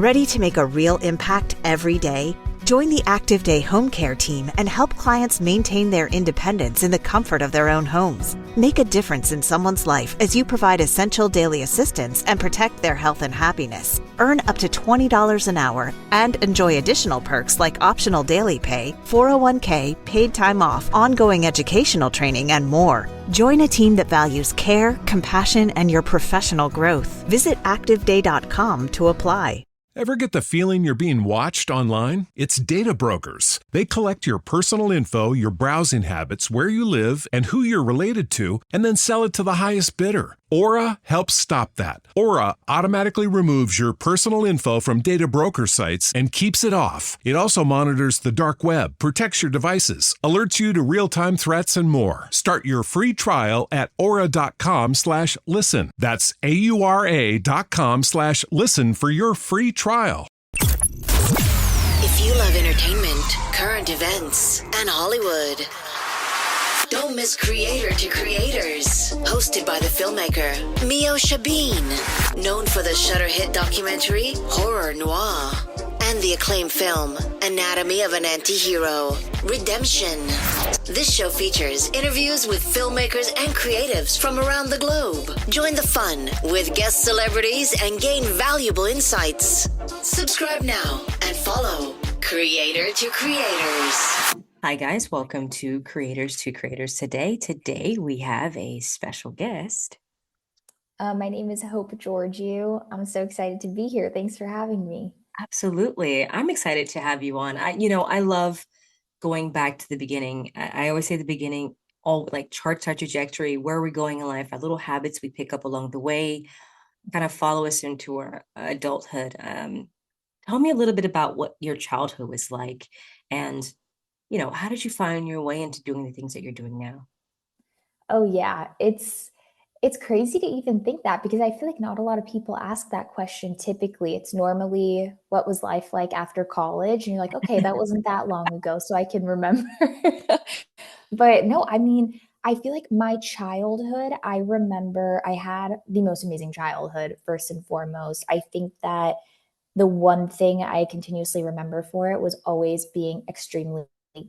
Ready to make a real impact every day? Join the Active Day Home Care team and help clients maintain their independence in the comfort of their own homes. Make a difference in someone's life as you provide essential daily assistance and protect their health and happiness. Earn up to $20 an hour and enjoy additional perks like optional daily pay, 401k, paid time off, ongoing educational training, and more. Join a team that values care, compassion, and your professional growth. Visit activeday.com to apply. Ever get the feeling you're being watched online? It's data brokers. They collect your personal info, your browsing habits, where you live, and who you're related to, and then sell it to the highest bidder. Aura helps stop that. Aura automatically removes your personal info from data broker sites and keeps it off. It also monitors the dark web, protects your devices, alerts you to real-time threats, and more. Start your free trial at aura.com/listen. That's AURA.com/listen for your free trial. If you love entertainment, current events, and Hollywood, don't miss Creator to Creators, hosted by the filmmaker Meosha, known for the Shudder hit documentary Horror Noir and the acclaimed film Anatomy of an Anti-Hero, Redemption. This show features interviews with filmmakers and creatives from around the globe. Join the fun with guest celebrities and gain valuable insights. Subscribe now and follow Creator to Creators. Hi guys, welcome to Creators to Creators today. Today we have a special guest. My name is Georgiou. I'm so excited to be here. Thanks for having me. Absolutely. I'm excited to have you on. I love going back to the beginning. I always say the beginning, all like charts our trajectory, where are we going in life, our little habits we pick up along the way, kind of follow us into our adulthood. Tell me a little bit about what your childhood was like and how did you find your way into doing the things that you're doing now? Oh yeah, it's crazy to even think that because I feel like not a lot of people ask that question typically. It's normally what was life like after college? And you're like, okay, that wasn't that long ago, so I can remember. But no, I mean, I feel like my childhood, I remember I had the most amazing childhood, first and foremost. I think that the one thing I continuously remember for it was always being extremely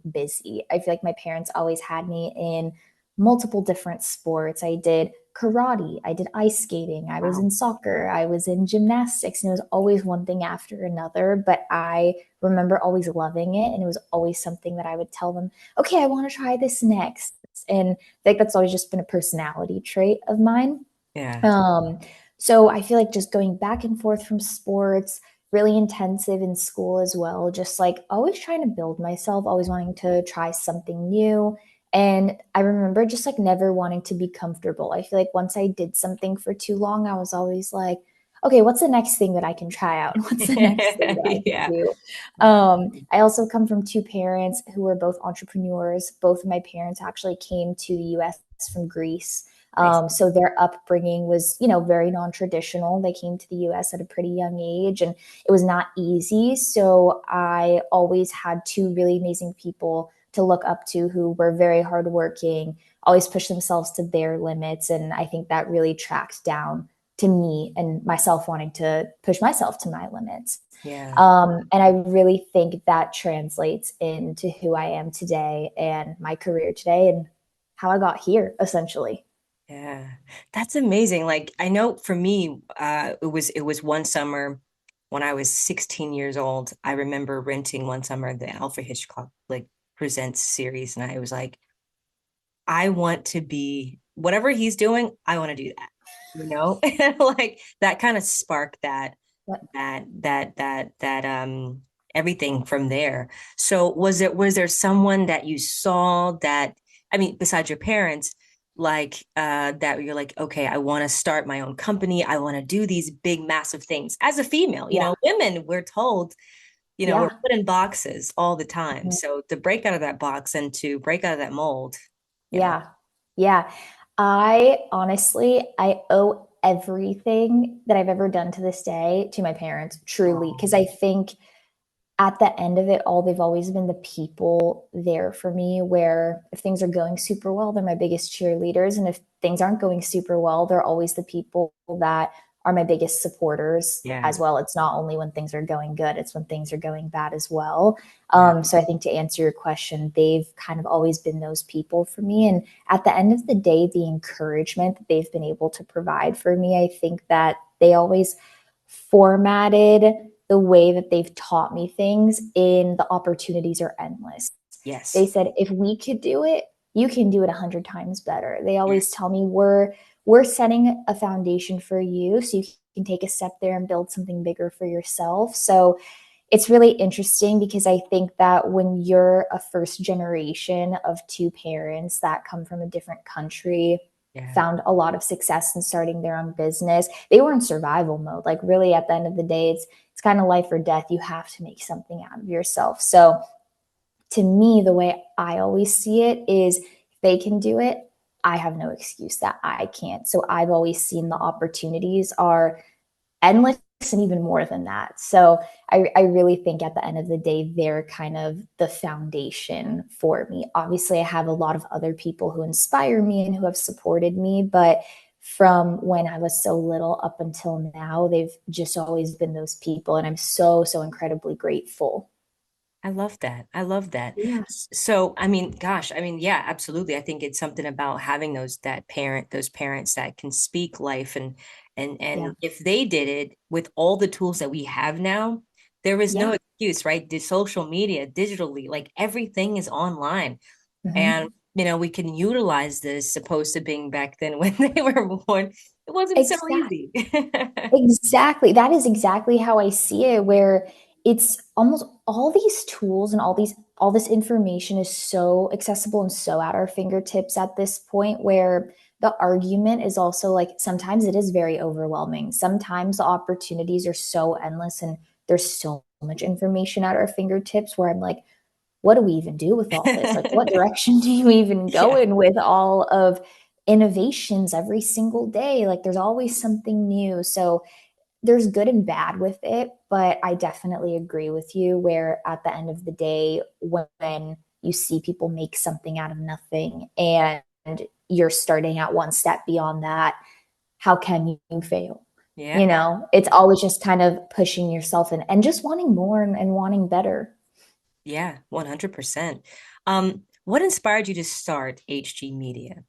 busy. I feel like my parents always had me in multiple different sports. I did karate, I did ice skating, I was in soccer, I was in gymnastics, and it was always one thing after another. But I remember always loving it, and it was always something that I would tell them, okay, I want to try this next. And I think that's always just been a personality trait of mine. Yeah. So I feel like just going back and forth from sports, really intensive in school as well, just like always trying to build myself, always wanting to try something new. And I remember just like never wanting to be comfortable. I feel like once I did something for too long, I was always like, okay, what's the next thing that I can try out? What's the next thing that I can do? I also come from two parents who were both entrepreneurs. Both of my parents actually came to the US from Greece. So their upbringing was, very non-traditional. They came to the US at a pretty young age and it was not easy. So I always had two really amazing people to look up to who were very hardworking, always pushed themselves to their limits. And I think that really tracked down to me and myself wanting to push myself to my limits. Yeah. And I really think that translates into who I am today and my career today and how I got here, essentially. Yeah, that's amazing. Like I know for me, it was one summer when I was 16 years old. I remember renting one summer the Alfred Hitchcock like Presents series, and I was like, I want to be whatever he's doing. I want to do that, like that kind of sparked that everything from there. So was there someone that you saw that, I mean, besides your parents, like that you're like, okay, I want to start my own company. I want to do these big, massive things as a female, women, we're told, we're put in boxes all the time. Mhm. So to break out of that box and to break out of that mold. Yeah. Yeah. I honestly, I owe everything that I've ever done to this day to my parents, truly, because I think at the end of it all, they've always been the people there for me, where if things are going super well, they're my biggest cheerleaders. And if things aren't going super well, they're always the people that are my biggest supporters Yeah. as well. It's not only when things are going good, it's when things are going bad as well. Yeah. So I think to answer your question, they've kind of always been those people for me. And at the end of the day, the encouragement that they've been able to provide for me, I think that they always formatted the way that they've taught me things in the opportunities are endless. They Yes. said, if we could do it, you can do it 100 times better. They always Yes. tell me we're setting a foundation for you so you can take a step there and build something bigger for yourself. So it's really interesting because I think that when you're a first generation of two parents that come from a different country, Yeah. found a lot of success in starting their own business, they were in survival mode. Like really at the end of the day, it's kind of life or death. You have to make something out of yourself. So to me, the way I always see it is if they can do it, I have no excuse that I can't. So I've always seen the opportunities are endless and even more than that. So I really think at the end of the day, they're kind of the foundation for me. Obviously, I have a lot of other people who inspire me and who have supported me, but from when I was so little up until now, they've just always been those people. And I'm so, so incredibly grateful. I love that. I love that. Yeah. So, I mean, gosh, I mean, yeah, absolutely. I think it's something about having those parents that can speak life Yeah. and if they did it with all the tools that we have now, there is no Yeah. excuse, right? The social media, digitally, like everything is online. And, Mhm. we can utilize this opposed to being back then when they were born. It wasn't so Exactly. easy. Exactly. That is exactly how I see it, where it's almost all these tools and all this information is so accessible and so at our fingertips at this point where the argument is also like sometimes it is very overwhelming. Sometimes the opportunities are so endless and there's so much information at our fingertips where I'm like, what do we even do with all this? Like, what direction do you even go Yeah. in with all of innovations every single day? Like, there's always something new. So, there's good and bad with it, but I definitely agree with you where at the end of the day, when you see people make something out of nothing and you're starting at one step beyond that, how can you fail? Yeah. You know, it's always just kind of pushing yourself and just wanting more and wanting better. Yeah, 100%. What inspired you to start HG Media?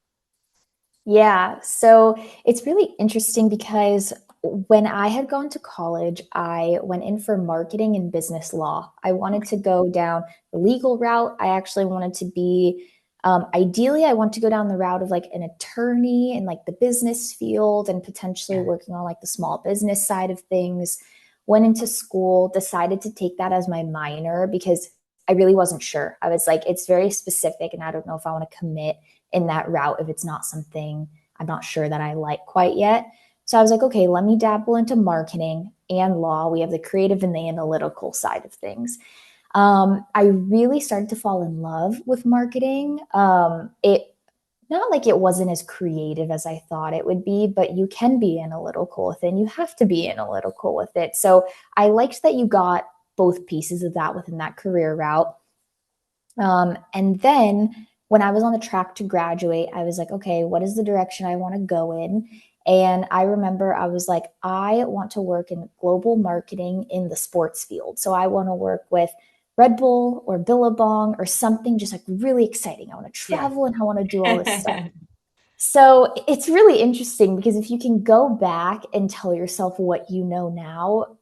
Yeah, so it's really interesting because when I had gone to college, I went in for marketing and business law. I wanted to go down the legal route. I actually wanted to be, ideally, I want to go down the route of like an attorney in like the business field and potentially Yeah. working on like the small business side of things. Went into school, decided to take that as my minor because I really wasn't sure. I was like, it's very specific, and I don't know if I want to commit in that route if it's not something I'm not sure that I like quite yet. So I was like, okay, let me dabble into marketing and law. We have the creative and the analytical side of things. I really started to fall in love with marketing. It not like it wasn't as creative as I thought it would be, but you can be analytical with it and you have to be analytical with it. So I liked that you got both pieces of that within that career route. And then when I was on the track to graduate, I was like, okay, what is the direction I want to go in? And I remember I was like, I want to work in global marketing in the sports field. So I want to work with Red Bull or Billabong or something just like really exciting. I want to Yeah. travel and I want to do all this stuff. So it's really interesting because if you can go back and tell yourself what you know now,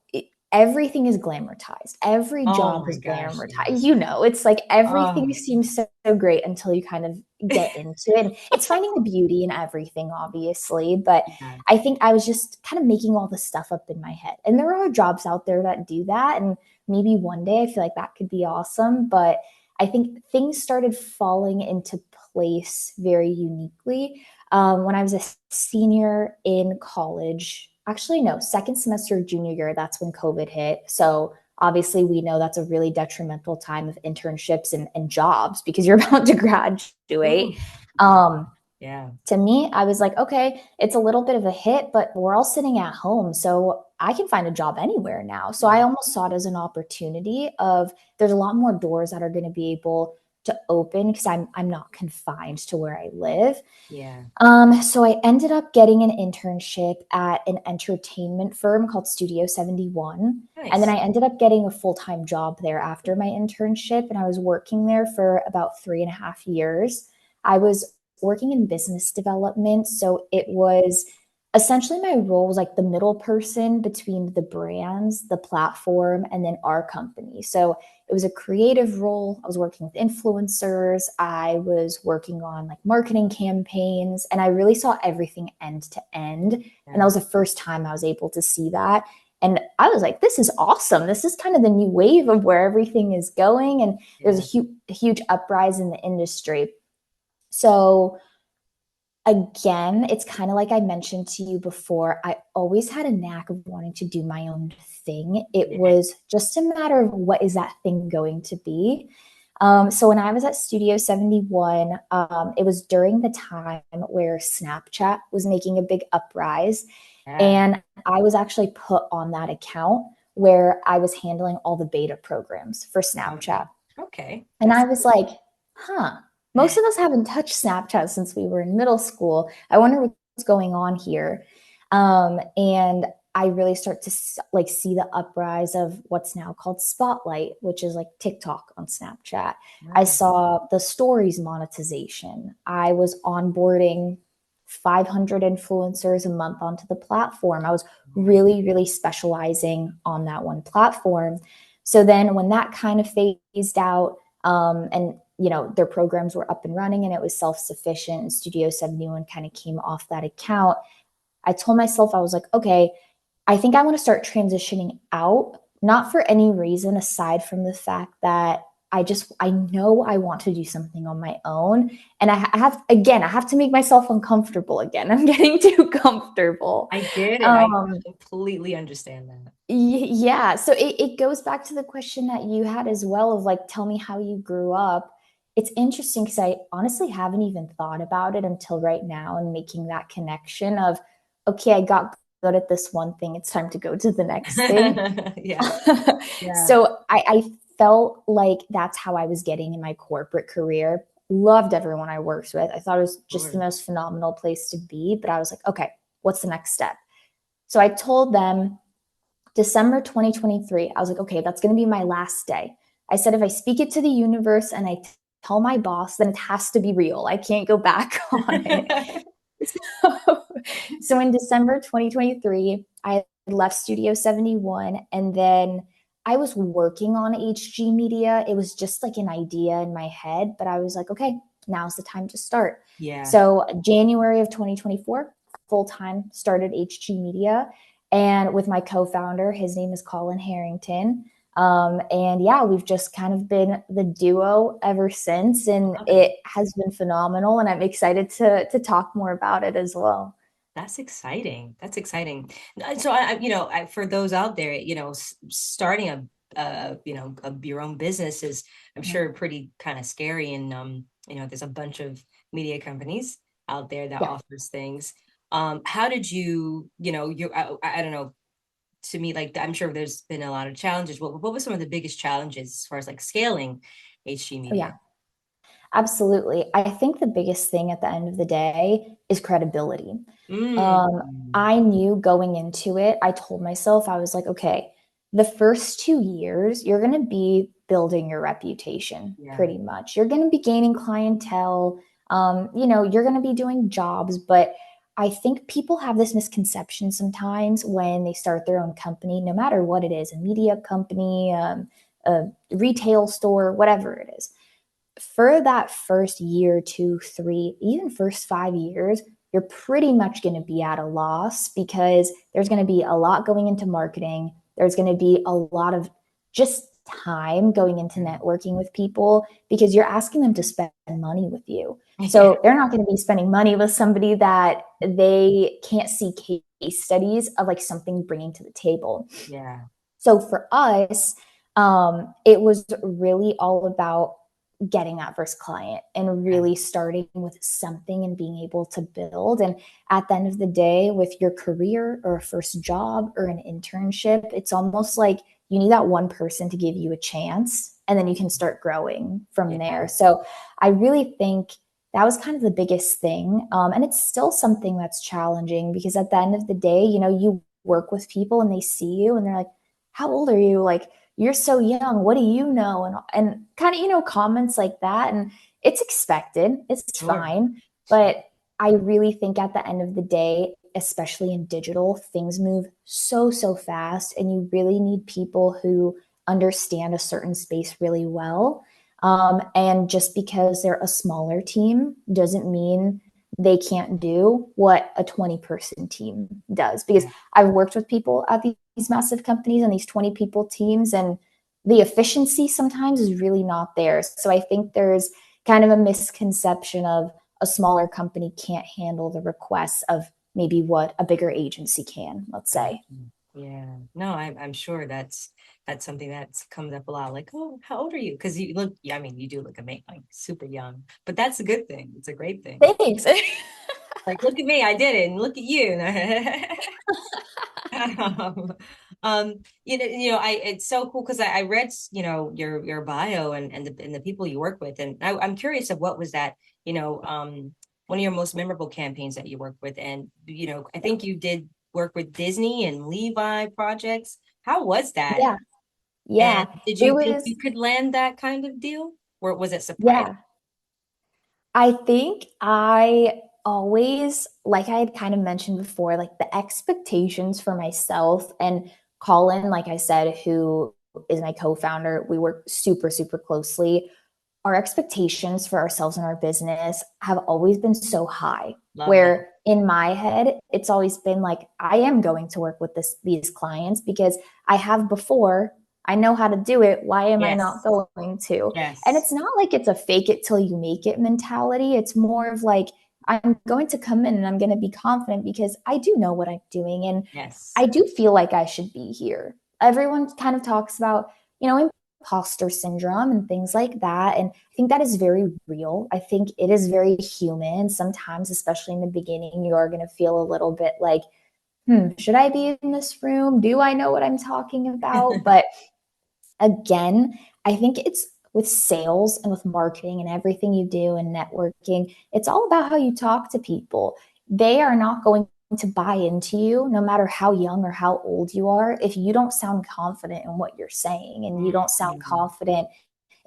everything is glamorized. Every Oh job my is gosh, glamorized. yes. You know, it's like everything Oh. seems so great until you kind of get into it. And it's finding the beauty in everything, obviously. But Yeah. I think I was just kind of making all this stuff up in my head. And there are jobs out there that do that. And maybe one day I feel like that could be awesome. But I think things started falling into place very uniquely when I was a senior in college. Actually, no, second semester of junior year, that's when COVID hit. So obviously, we know that's a really detrimental time of internships and jobs because you're about to graduate. Ooh. Um, Yeah. to me, I was like, okay, it's a little bit of a hit, but we're all sitting at home. So I can find a job anywhere now. So I almost saw it as an opportunity of there's a lot more doors that are going to be able to open because I'm not confined to where I live. Yeah. So I ended up getting an internship at an entertainment firm called Studio 71. And then Nice. I ended up getting a full-time job there after my internship. And I was working there for about 3.5 years. I was working in business development. So it was essentially my role was like the middle person between the brands, the platform, and then our company. So it was a creative role. I was working with influencers. I was working on like marketing campaigns, and I really saw everything end to end. And that Yeah. was the first time I was able to see that. And I was like, this is awesome. This is kind of the new wave of where everything is going. And there's Yeah. a huge uprise in the industry. So again, it's kind of like I mentioned to you before. I always had a knack of wanting to do my own thing. It Yeah. was just a matter of what is that thing going to be. So when I was at Studio 71, it was during the time where Snapchat was making a big uprise. Yeah. And I was actually put on that account where I was handling all the beta programs for Okay. Snapchat. Okay. And That's I was like, huh, most of us haven't touched Snapchat since we were in middle school. I wonder what's going on here. And I really start to like see the uprise of what's now called Spotlight, which is like TikTok on Snapchat. I nice. saw the stories monetization. I was onboarding 500 influencers a month onto the platform. I was really, really specializing on that one platform. So then when that kind of phased out, and their programs were up and running and it was self-sufficient, and Studio 71 kind of came off that account, I told myself, I was like, okay, I think I want to start transitioning out, not for any reason aside from the fact that I know I want to do something on my own. And I have to make myself uncomfortable again. I'm getting too comfortable. I get it. I Um, completely understand that. yeah. So it goes back to the question that you had as well of like, tell me how you grew up. It's interesting because I honestly haven't even thought about it until right now and making that connection of, okay, I got good at this one thing. It's time to go to the next thing. Yeah. Yeah. So I felt like that's how I was getting in my corporate career. Loved everyone I worked with. I thought it was just the Sure. most phenomenal place to be. But I was like, okay, what's the next step? So I told them December 2023, I was like, okay, that's going to be my last day. I said, if I speak it to the universe and tell my boss, then it has to be real. I can't go back on it. So, so in December 2023, I left Studio 71 and then I was working on HG Media. It was just like an idea in my head, but I was like, okay, now's the time to start. Yeah. So January of 2024, full time started HG Media. And with my co founder, his name is Colin Harrington. And yeah, we've just kind of been the duo ever since, and Love it. it has been phenomenal. And I'm excited to talk more about it as well. That's exciting. That's exciting. So for those out there, starting your own business is, I'm sure, pretty kind of scary. And there's a bunch of media companies out there that Yeah. offers things. How did I don't know, to me, like, I'm sure there's been a lot of challenges. What were some of the biggest challenges as far as like scaling HG Oh, yeah. Media? Absolutely. I think the biggest thing at the end of the day is credibility. Um, Mm. I knew going into it, I told myself, I was like, okay, the first 2 years, you're going to be building your reputation Yeah. pretty much. You're going to be gaining clientele. You're going to be doing jobs, but I think people have this misconception sometimes when they start their own company, no matter what it is, a media company, a retail store, whatever it is for that first year, two, three, even first 5 years, you're pretty much going to be at a loss because there's going to be a lot going into marketing. There's going to be a lot of just time going into networking with people because you're asking them to spend money with you. Yeah. So they're not going to be spending money with somebody that they can't see case studies of like something bringing to the table. Yeah. So for us, it was really all about getting that first client and Yeah. really starting with something and being able to build. And at the end of the day, with your career or a first job or an internship, it's almost like you need that one person to give you a chance, and then you can start growing from Yeah. there. So I really think that was kind of the biggest thing. And it's still something that's challenging because at the end of the day, you work with people and they see you and they're like, how old are you? Like, you're so young. What do you know? And kind of, comments like that. And it's expected. It's Sure. fine. Sure. But I really think at the end of the day, especially in digital, things move so, so fast. And you really need people who understand a certain space really well. And just because they're a smaller team doesn't mean they can't do what a 20-person team does. Because Yeah. I've worked with people at these massive companies and these 20 people teams, and the efficiency sometimes is really not there. So I think there's kind of a misconception of a smaller company can't handle the requests of maybe what a bigger agency can, let's Got say. you. Yeah. No, I'm sure that's something that's comes up a lot. Like, oh, how old are you? Because you look, yeah, I mean, you do look amazing, like super young. But that's a good thing. It's a great thing. Thanks. Like, look at me, I did it, and look at you. um, it's so cool because I read, your bio and the people you work with, and I'm curious of what was that, one of your most memorable campaigns that you worked with, and I think you did work with Disney and Levi projects. How was that? Yeah. And Yeah. did It you think was, you could land that kind of deal, or was it surprising? yeah. I think I always, like I had kind of mentioned before, like the expectations for myself and Colin, like I said, who is my co founder, we work super, super closely. Our expectations for ourselves and our business have always been so high, Love that. where in my head it's always been like I am going to work with these clients because I have before, I know how to do it, why am I not Yes. going to? And Yes. it's not like it's a fake it till you make it mentality. It's more of like I'm going to come in and I'm going to be confident because I do know what I'm doing and Yes. I do feel like I should be here. Everyone kind of talks about, imposter syndrome and things like that. And I think that is very real. I think it is very human. Sometimes, especially in the beginning, you are going to feel a little bit like, should I be in this room? Do I know what I'm talking about? But again, I think it's with sales and with marketing and everything you do and networking, it's all about how you talk to people. They are not going to buy into you no matter how young or how old you are if you don't sound confident in what you're saying and you don't sound Mhm. confident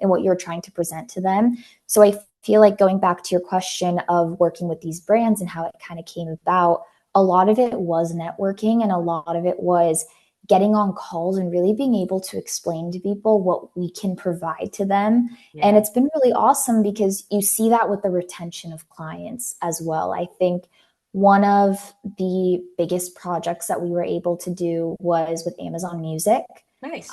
in what you're trying to present to them. So I feel like going back to your question of working with these brands and how it kind of came about, a lot of it was networking and a lot of it was getting on calls and really being able to explain to people what we can provide to them. And Yeah. it's been really awesome because you see that with the retention of clients as well. I think one of the biggest projects that we were able to do was with Amazon Music. Nice.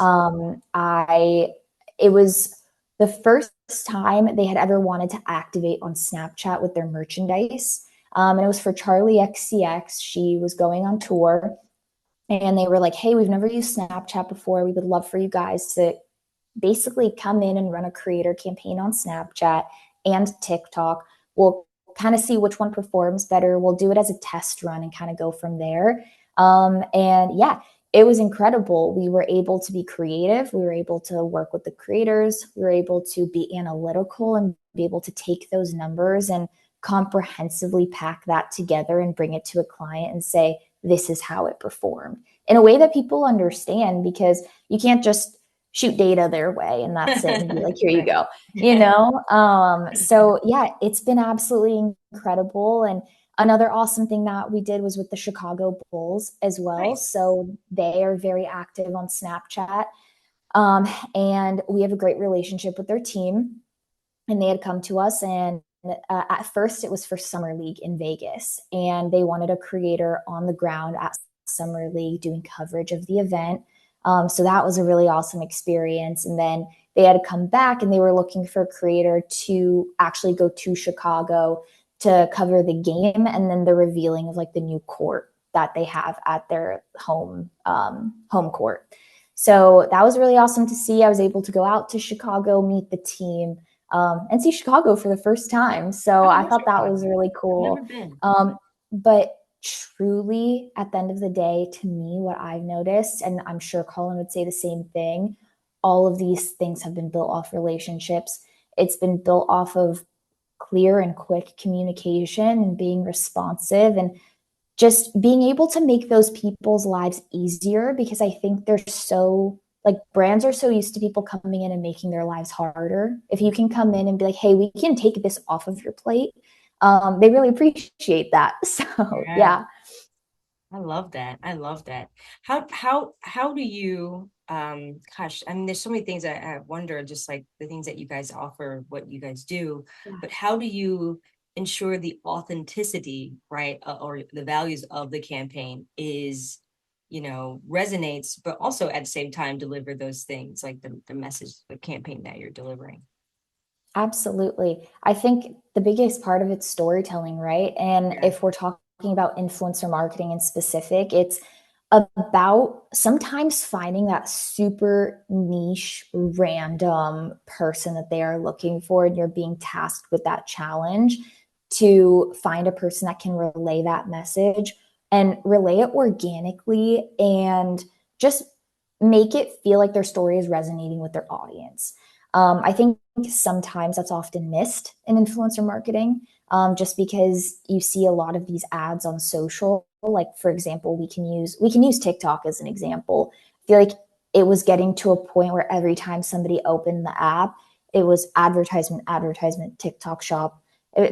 I it was the first time they had ever wanted to activate on Snapchat with their merchandise. And it was for Charlie XCX. She was going on tour and they were like, hey, we've never used Snapchat before. We would love for you guys to basically come in and run a creator campaign on Snapchat and TikTok. We'll kind of see which one performs better. We'll do it as a test run and kind of go from there. And yeah, it was incredible. We were able to be creative. We were able to work with the creators. We were able to be analytical and be able to take those numbers and comprehensively pack that together and bring it to a client and say, this is how it performed in a way that people understand because you can't just shoot data their way and that's it and be like, here you Right. go, so yeah, it's been absolutely incredible. And another awesome thing that we did was with the Chicago Bulls as well. Nice. So they are very active on Snapchat, and we have a great relationship with their team, and they had come to us and at first it was for Summer League in Vegas and they wanted a creator on the ground at Summer League doing coverage of the event. So that was a really awesome experience. And then they had to come back and they were looking for a creator to actually go to Chicago to cover the game and then the revealing of like the new court that they have at their home court. So that was really awesome to see. I was able to go out to Chicago, meet the team, and see Chicago for the first time. So How I is thought that Chicago? was really I've never cool. been. But truly, at the end of the day, to me, what I've noticed, and I'm sure Colin would say the same thing, all of these things have been built off relationships. It's been built off of clear and quick communication and being responsive and just being able to make those people's lives easier, because I think they're so, like, brands are so used to people coming in and making their lives harder. If you can come in and be like, hey, we can take this off of your plate, they really appreciate that. So Yeah. yeah. I love that. I love that. How do you gosh, I mean there's so many things I wonder, just like the things that you guys offer, what you guys do, Yeah. but how do you ensure the authenticity, right, or the values of the campaign is, resonates, but also at the same time deliver those things like the message, the campaign that you're delivering. Absolutely. I think the biggest part of it's storytelling, right? And Yeah. if we're talking about influencer marketing in specific, it's about sometimes finding that super niche, random person that they are looking for, and you're being tasked with that challenge to find a person that can relay that message and relay it organically and just make it feel like their story is resonating with their audience. I think sometimes that's often missed in influencer marketing, just because you see a lot of these ads on social. Like, for example, we can use TikTok as an example. I feel like it was getting to a point where every time somebody opened the app, it was advertisement, advertisement, TikTok shop.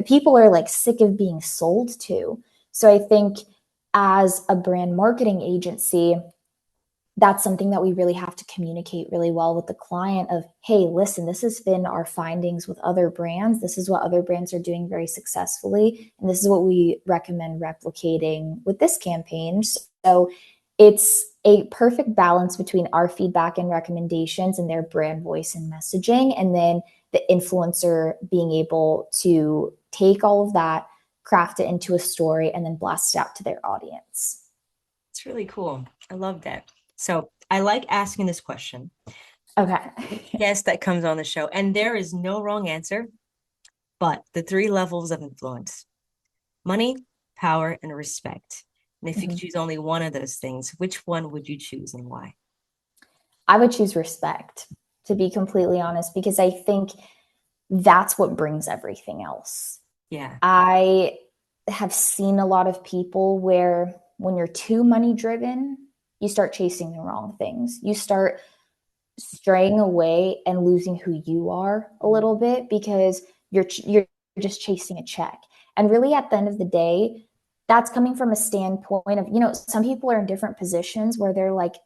People are like sick of being sold to. So I think as a brand marketing agency, that's something that we really have to communicate really well with the client of, hey, listen, this has been our findings with other brands, this is what other brands are doing very successfully, and this is what we recommend replicating with this campaign. So it's a perfect balance between our feedback and recommendations and their brand voice and messaging, and then the influencer being able to take all of that, craft it into a story, and then blast it out to their audience. It's really cool. I love that. So I like asking this question. Okay. Guest that comes on the show, and there is no wrong answer, but the three levels of influence: money, power, and respect. And if you could Mhm. choose only one of those things, which one would you choose and why? I would choose respect, to be completely honest, because I think that's what brings everything else. Yeah. I have seen a lot of people where when you're too money driven, you start chasing the wrong things. You start straying away and losing who you are a little bit because you're just chasing a check. And really at the end of the day, that's coming from a standpoint of, some people are in different positions where they're like,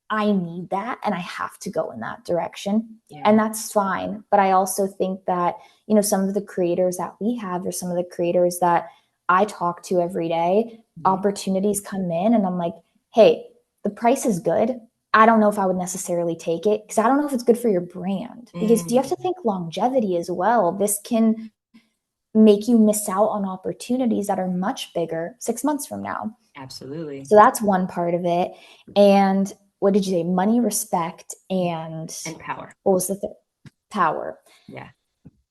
I need that and I have to go in that direction. Yeah. And that's fine. But I also think that, some of the creators that we have, or some of the creators that I talk to every day, Mhm. opportunities come in and I'm like, hey, the price is good. I don't know if I would necessarily take it because I don't know if it's good for your brand. Because you have to Mm, think longevity as well. This can make you miss out on opportunities that are much bigger 6 months from now. absolutely. So that's one part of it. And what did you say? Money, respect, and And power. what was the third? Power. Yeah.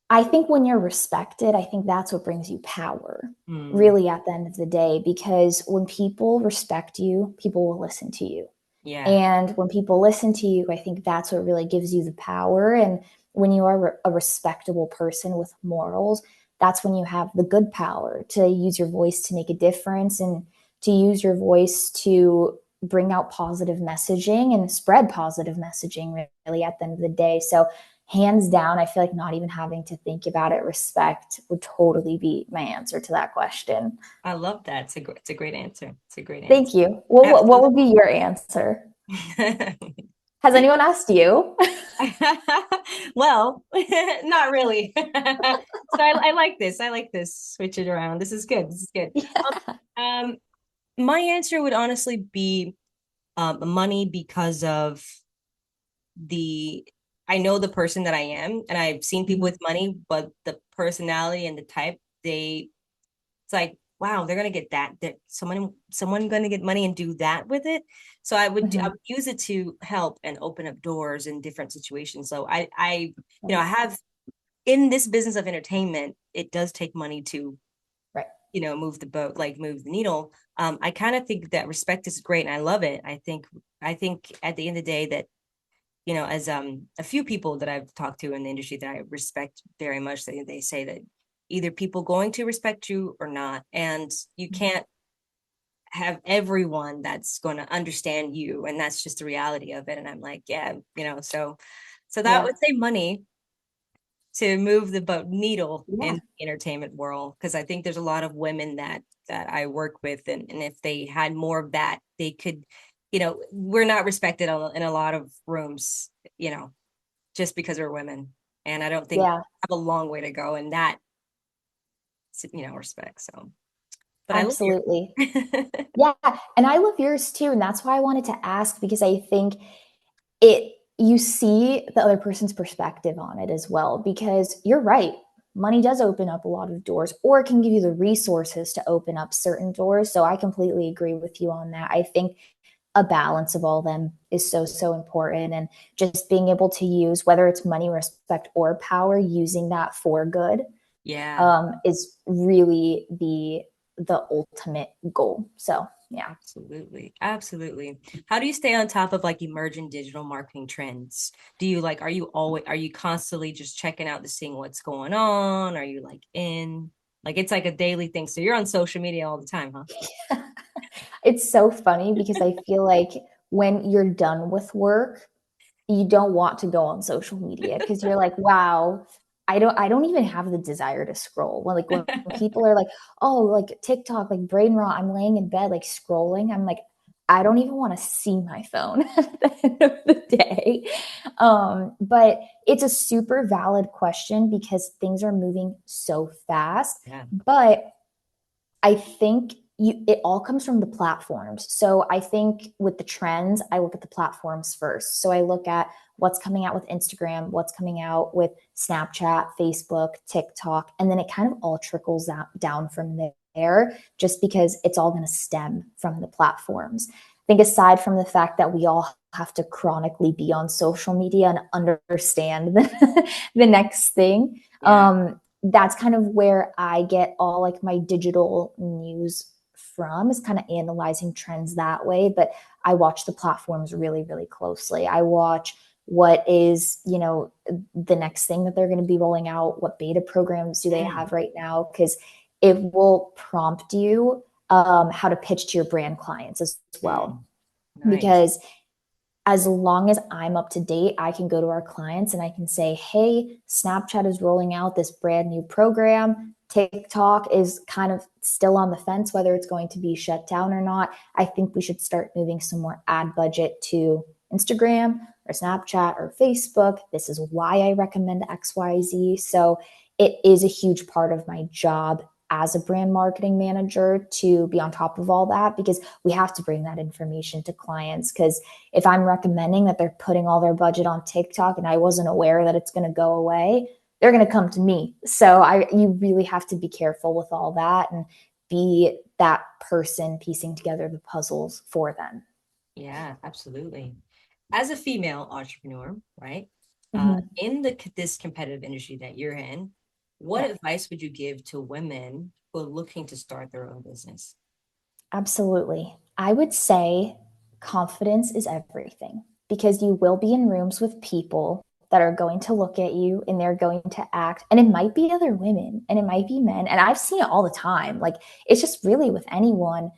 I think when you're respected, I think that's what brings you power, Mm, really, at the end of the day, because when people respect you, people will listen to you. yeah. And when people listen to you, I think that's what really gives you the power. And when you are a respectable person with morals, that's when you have the good power to use your voice to make a difference and to use your voice to bring out positive messaging and spread positive messaging, really, at the end of the day. So, hands down, I feel like not even having to think about it, respect would totally be my answer to that question. I love that. It's a great answer. It's a great Thank answer. you. What Absolutely. would be your answer? Has anyone asked you? Well, not really. So I like this. I like this. Switch it around. This is good. This is good. Yeah. Um, my answer would honestly be money, because of the I know the person that I am, and I've seen people Mhm. with money, but the personality and the type, it's like, wow, they're gonna get that someone gonna get money and do that with it. So I Mhm. would use it to help and open up doors in different situations. So I Right. have, in this business of entertainment, it does take money to Right. move the boat, like move the needle. I kind of think that respect is great and I love it. I think at the end of the day that, as a few people that I've talked to in the industry that I respect very much, they say that either people going to respect you or not. And you can't have everyone that's going to understand you. And that's just the reality of it. And I'm like, yeah, so that Yeah. would say money to move the boat needle Yeah. in the entertainment world. Cause I think there's a lot of women that I work with. And if they had more of that, they could, we're not respected in a lot of rooms, just because we're women. And I don't think Yeah. I have a long way to go in that, respect. So, but I love Absolutely. you. Yeah, and I love yours too, and that's why I wanted to ask because I think it you see the other person's perspective on it as well because you're right. Money does open up a lot of doors or it can give you the resources to open up certain doors. So I completely agree with you on that. I think a balance of all of them is so so important and just being able to use whether it's money, respect or power using that for good Yeah. is really the ultimate goal. So yeah. Absolutely. Absolutely. How do you stay on top of like emerging digital marketing trends? Are you constantly just checking out to seeing what's going on? Are you like it's like a daily thing. So you're on social media all the time, huh? It's so funny because I feel like when you're done with work, you don't want to go on social media because you're like, wow, I don't even have the desire to scroll. When people are like, oh, like TikTok, like brain rot, I'm laying in bed, like scrolling. I'm like, I don't even want to see my phone at the end of the day. But it's a super valid question because things are moving so fast. Yeah. But I think it all comes from the platforms. So I think with the trends, I look at the platforms first. So I look at what's coming out with Instagram, what's coming out with Snapchat, Facebook, TikTok, and then it kind of all trickles down from there just because it's all going to stem from the platforms. I think aside from the fact that we all have to chronically be on social media and understand the next thing, Yeah. that's kind of where I get all like my digital news from is kind of analyzing trends that way. But I watch the platforms really, really closely. I watch what is, the next thing that they're going to be rolling out, what beta programs do they Mm, have right now? Because it will prompt you how to pitch to your brand clients as well. mm, nice. Because as long as I'm up to date, I can go to our clients and I can say, hey, Snapchat is rolling out this brand new program. TikTok is kind of still on the fence whether it's going to be shut down or not. I think we should start moving some more ad budget to Instagram or Snapchat or Facebook. This is why I recommend XYZ. So it is a huge part of my job as a brand marketing manager to be on top of all that because we have to bring that information to clients because if I'm recommending that they're putting all their budget on TikTok and I wasn't aware that it's going to go away, they're going to come to me. So you really have to be careful with all that and be that person piecing together the puzzles for them. Yeah, absolutely. As a female entrepreneur, right? Mhm. In this competitive industry that you're in, what Yeah, advice would you give to women who are looking to start their own business? absolutely. I would say confidence is everything because you will be in rooms with people that are going to look at you and they're going to act and it might be other women and it might be men and I've seen it all the time like it's just really with anyone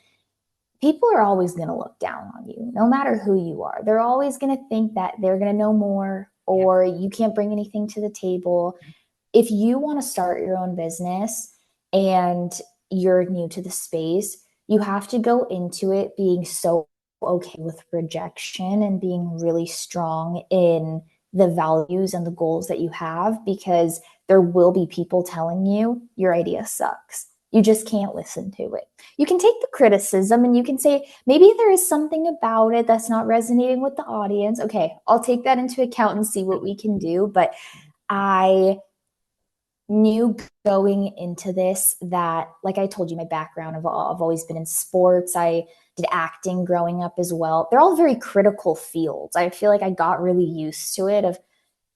people are always going to look down on you no matter who you are they're always going to think that they're going to know more Yeah. or you can't bring anything to the table if you want to start your own business and you're new to the space, you have to go into it being so okay with rejection and being really strong in the values and the goals that you have because there will be people telling you your idea sucks. You just can't listen to it. You can take the criticism and you can say, maybe there is something about it that's not resonating with the audience. Okay, I'll take that into account and see what we can do. But I knew going into this that, like I told you, my background, I've always been in sports. I did acting growing up as well. They're all very critical fields. I feel like I got really used to it of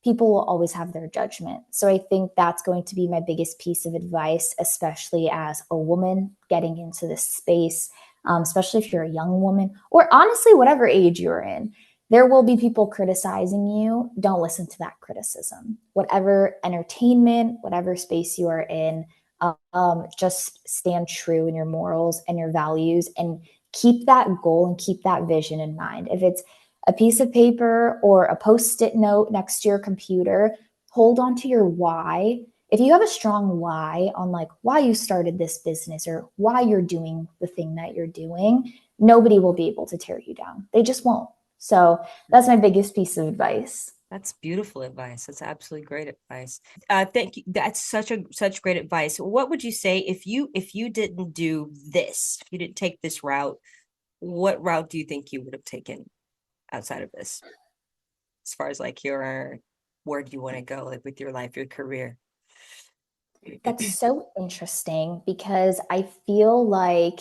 people will always have their judgment. So I think that's going to be my biggest piece of advice, especially as a woman getting into this space, especially if you're a young woman, or honestly, whatever age you're in. There will be people criticizing you. Don't listen to that criticism. Whatever entertainment, whatever space you are in, just stand true in your morals and your values and keep that goal and keep that vision in mind. If it's a piece of paper or a post-it note next to your computer, hold on to your why. If you have a strong why on like why you started this business or why you're doing the thing that you're doing, nobody will be able to tear you down. They just won't. So that's my biggest piece of advice. That's beautiful advice. That's absolutely great advice. Thank you. That's such great advice. What would you say if you didn't do this, if you didn't take this route, what route do you think you would have taken outside of this? As far as like your where do you want to go, like with your life, your career? That's so interesting because I feel like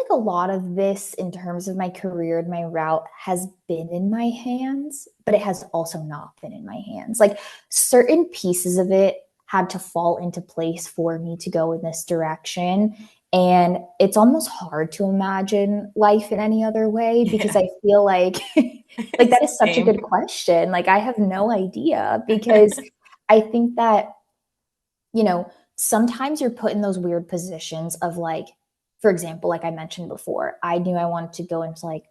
a lot of this in terms of my career and my route has been in my hands, but it has also not been in my hands. Like certain pieces of it had to fall into place for me to go in this direction. And it's almost hard to imagine life in any other way because Yeah. I feel like like that is such a Same. good question. Like I have no idea because I think that sometimes you're put in those weird positions of like, for example, like I mentioned before, I knew I wanted to go into like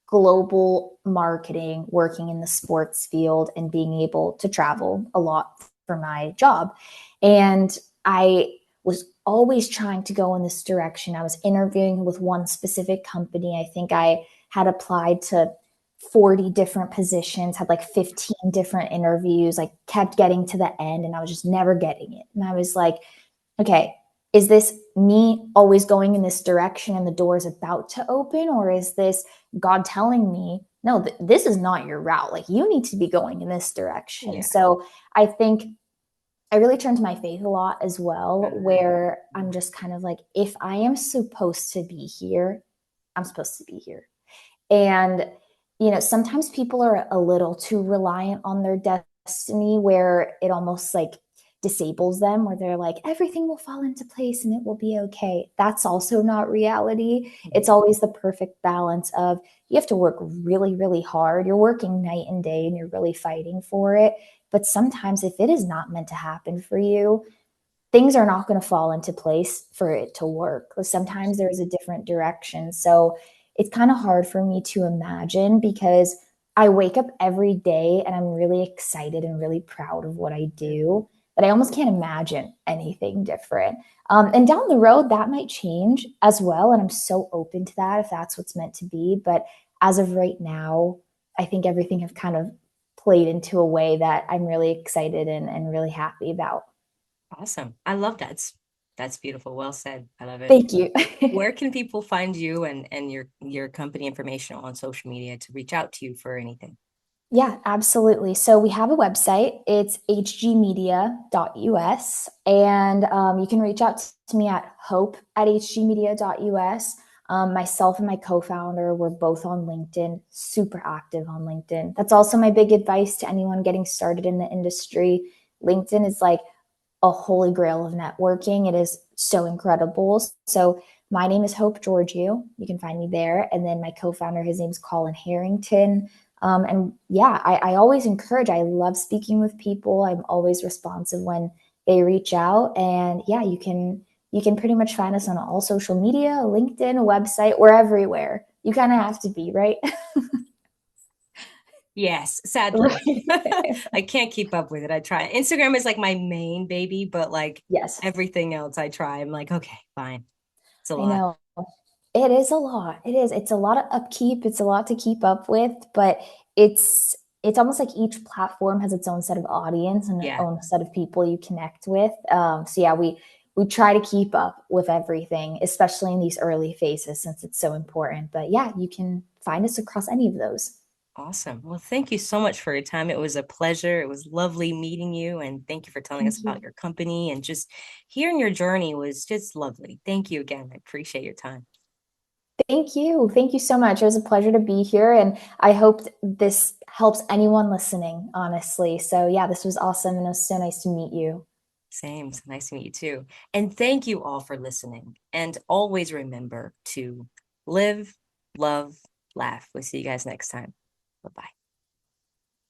global marketing, working in the sports field and being able to travel a lot for my job. And I was always trying to go in this direction. I was interviewing with one specific company. I think I had applied to 40 different positions, had like 15 different interviews, like kept getting to the end and I was just never getting it. And I was like, okay, is this me always going in this direction and the door is about to open? Or is this God telling me, no, this is not your route. Like you need to be going in this direction. Yeah. So I think I really turn to my faith a lot as well, where I'm just kind of like, if I am supposed to be here, I'm supposed to be here. And, sometimes people are a little too reliant on their destiny where it almost like disables them, where they're like, everything will fall into place and it will be okay. That's also not reality. It's always the perfect balance of you have to work really, really hard. You're working night and day and you're really fighting for it. But sometimes if it is not meant to happen for you, things are not going to fall into place for it to work. Because sometimes there's a different direction. So it's kind of hard for me to imagine because I wake up every day and I'm really excited and really proud of what I do. But I almost can't imagine anything different. And down the road, that might change as well. And I'm so open to that if that's what's meant to be. But as of right now, I think everything have kind of played into a way that I'm really excited and really happy about. Awesome. I love that. That's beautiful. Well said. I love it. Thank you. Where can people find you and your company information on social media to reach out to you for anything? Yeah, absolutely. So we have a website. It's hgmedia.us. And you can reach out to me at hope@hgmedia.us. Myself and my co founder, we're both on LinkedIn, super active on LinkedIn. That's also my big advice to anyone getting started in the industry. LinkedIn is like a holy grail of networking. It is so incredible. So my name is Hope Georgiou. You can find me there. And then my co-founder, his name's Colin Harrington. And yeah, I always encourage, I love speaking with people. I'm always responsive when they reach out. And yeah, you can pretty much find us on all social media, LinkedIn, a website, we're everywhere. You kind of have to be, right? Yes, sadly. I can't keep up with it. I try. Instagram is like my main baby, but like Yes, everything else I try. I'm like, okay, fine. It's a I lot. know. It is a lot. It is. It's a lot of upkeep. It's a lot to keep up with, but it's almost like each platform has its own set of audience and its Yeah, own set of people you connect with. So yeah, we try to keep up with everything, especially in these early phases since it's so important. But yeah, you can find us across any of those. awesome. Well, thank you so much for your time. It was a pleasure. It was lovely meeting you, and thank you for telling us Thank about you. your company and just hearing your journey was just lovely. Thank you again. I appreciate your time. Thank you. Thank you so much. It was a pleasure to be here. And I hope this helps anyone listening, honestly. So, yeah, this was awesome. And it was so nice to meet you. Same. It's nice to meet you too. And thank you all for listening. And always remember to live, love, laugh. We'll see you guys next time. Bye bye.